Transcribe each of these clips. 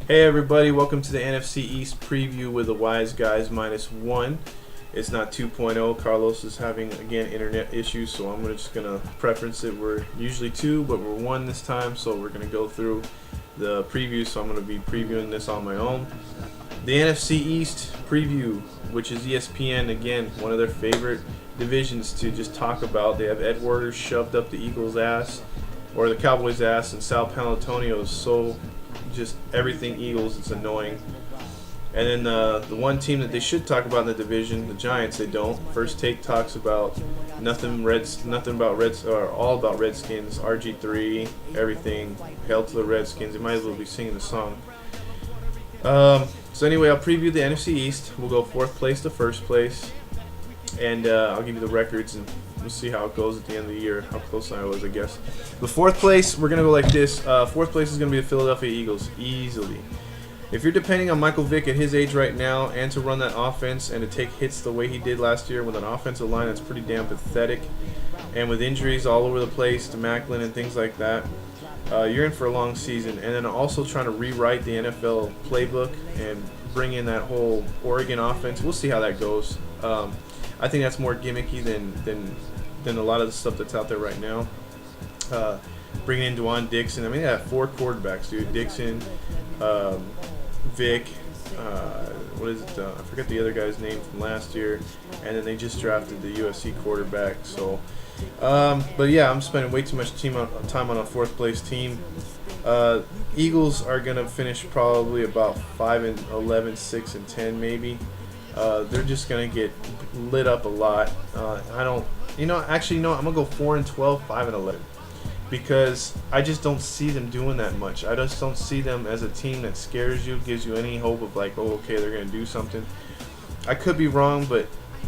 Hey everybody, welcome to the NFC East preview with the Wise Guys -1. It's not 2.0. Carlos is having, again, internet issues, so I'm just going to preference it. We're usually 2, but we're 1 this time, so we're going to go through the preview, so I'm going to be previewing this on my own. The NFC East preview, which is ESPN, again, one of their favorite divisions to just talk about. They have Ed Werder shoved up the Eagles' ass, or the Cowboys' ass, and Sal Paolantonio is so just everything Eagles. It's annoying. And then the one team that they should talk about in the division, the Giants, they don't. First Take talks about all about Redskins, RG3, everything. Hail to the Redskins. They might as well be singing the song. So anyway, I'll preview the NFC East. We'll go 4th place to 1st place, and I'll give you the records, and we'll see how it goes at the end of the year, how close I was, I guess. The 4th place, we're going to go like this. 4th place is going to be the Philadelphia Eagles, easily. If you're depending on Michael Vick at his age right now and to run that offense and to take hits the way he did last year with an offensive line that's pretty damn pathetic, and with injuries all over the place to Macklin and things like that, you're in for a long season. And then also trying to rewrite the NFL playbook and bring in that whole Oregon offense. We'll see how that goes. I think that's more gimmicky than a lot of the stuff that's out there right now. Bringing in Dwan Dixon. I mean, they have 4 quarterbacks, dude. Dixon, Vic, what is it? I forget the other guy's name from last year. And then they just drafted the USC quarterback. So, but yeah, I'm spending way too much time on a 4th place team. Eagles are gonna finish probably about 5-11, 6-10 maybe. They're just gonna get lit up a lot. I'm gonna go 4-12, 5-11, because I just don't see them doing that much. I just don't see them as a team that scares you, gives you any hope of like, oh, okay, they're gonna do something. I could be wrong, but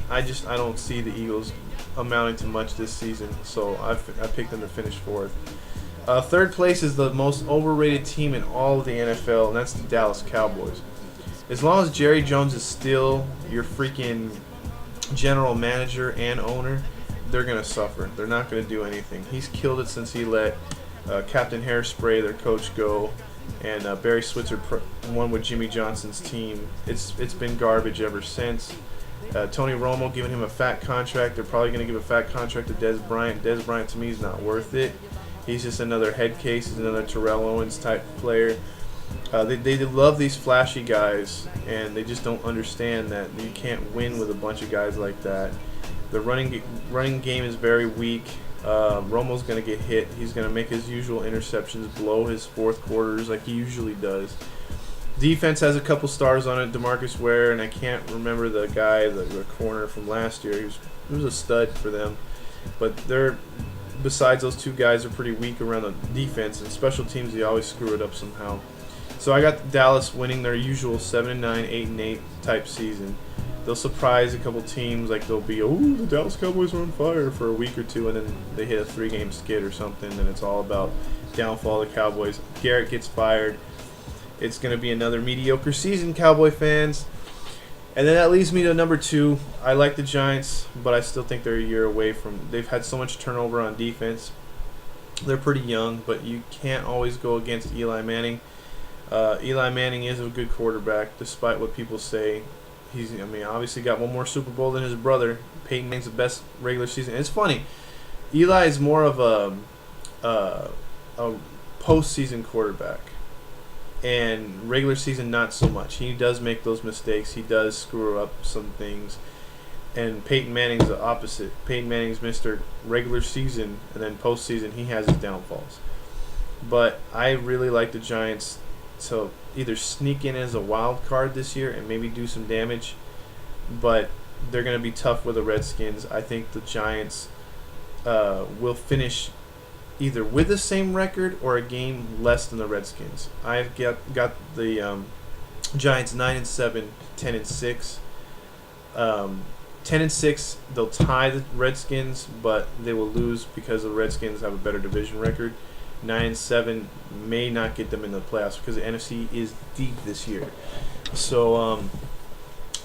I don't see the Eagles amounting to much this season. So I picked them to finish 4th. 3rd place is the most overrated team in all of the NFL, and that's the Dallas Cowboys. As long as Jerry Jones is still your freaking general manager and owner, they're going to suffer. They're not going to do anything. He's killed it since he let Captain Hairspray, their coach, go, and Barry Switzer won with Jimmy Johnson's team. It's been garbage ever since. Tony Romo giving him a fat contract. They're probably going to give a fat contract to Dez Bryant. Dez Bryant, to me, is not worth it. He's just another head case. He's another Terrell Owens type player. They love these flashy guys, and they just don't understand that you can't win with a bunch of guys like that. The running game is very weak. Romo's going to get hit. He's going to make his usual interceptions, blow his 4th quarters like he usually does. Defense has a couple stars on it, DeMarcus Ware, and I can't remember the guy, the corner from last year. He was a stud for them. But besides those 2 guys, are pretty weak around the defense, and special teams, they always screw it up somehow. So I got Dallas winning their usual 7-9, 8-8 type season. They'll surprise a couple teams, like they'll be, the Dallas Cowboys are on fire for a week or 2, and then they hit a 3-game skid or something, and it's all about downfall of the Cowboys. Garrett gets fired. It's going to be another mediocre season, Cowboy fans. And then that leads me to number 2. I like the Giants, but I still think they're a year away from. They've had so much turnover on defense. They're pretty young, but you can't always go against Eli Manning. Eli Manning is a good quarterback, despite what people say. He's, obviously got one more Super Bowl than his brother. Peyton Manning's the best regular season. And it's funny. Eli is more of a postseason quarterback, and regular season not so much. He does make those mistakes. He does screw up some things. And Peyton Manning's the opposite. Peyton Manning's Mr. Regular season, and then postseason he has his downfalls. But I really like the Giants to either sneak in as a wild card this year and maybe do some damage, but they're going to be tough with the Redskins. I think the Giants will finish either with the same record or a game less than the Redskins. I've got the Giants 9-7, 10-6. 10-6, they'll tie the Redskins, but they will lose because the Redskins have a better division record. 9-7 may not get them in the playoffs because the NFC is deep this year. So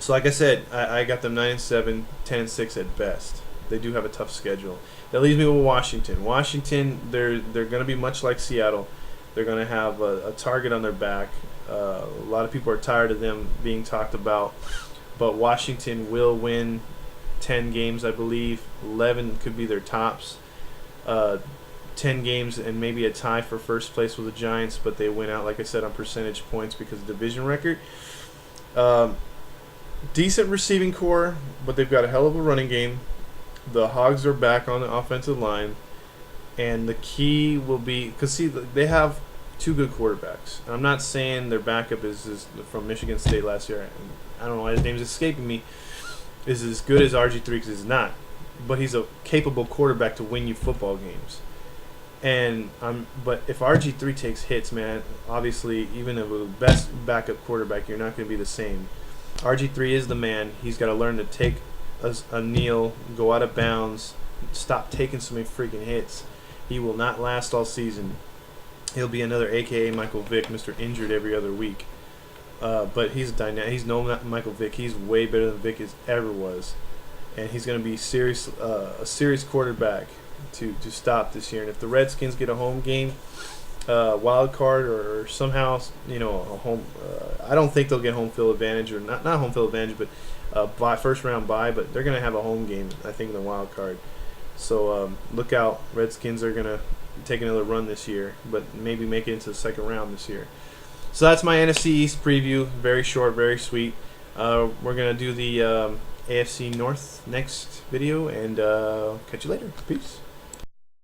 like I said, I got them 9-7, 10-6 at best. They do have a tough schedule. That leaves me with Washington. Washington, they're going to be much like Seattle. They're going to have a target on their back. A lot of people are tired of them being talked about, but Washington will win 10 games, I believe. 11 could be their tops. 10 games and maybe a tie for first place with the Giants, but they win out, like I said, on percentage points because of the division record. Decent receiving core, but they've got a hell of a running game. The Hogs are back on the offensive line, and the key will be, because see, they have two good quarterbacks. And I'm not saying their backup is from Michigan State last year. I don't know why his name's escaping me. Is as good as RG3 because he's not, but he's a capable quarterback to win you football games. And but if RG3 takes hits, man, obviously even with the best backup quarterback, you're not going to be the same. RG3 is the man. He's got to learn to take a kneel, go out of bounds, stop taking so many freaking hits. He will not last all season. He'll be another AKA Michael Vick, Mr. Injured every other week. But he's dynamic. He's no Michael Vick. He's way better than Vick ever was, and he's going to be a serious quarterback to stop this year. And if the Redskins get a home game, wild card, or somehow a home, I don't think they'll get home field advantage, or not home field advantage, but first round bye. But they're going to have a home game, I think, in the wild card. So look out. Redskins are going to take another run this year, but maybe make it into the second round this year. So that's my NFC East preview. Very short, very sweet. We're going to do the AFC North next video, and catch you later. Peace.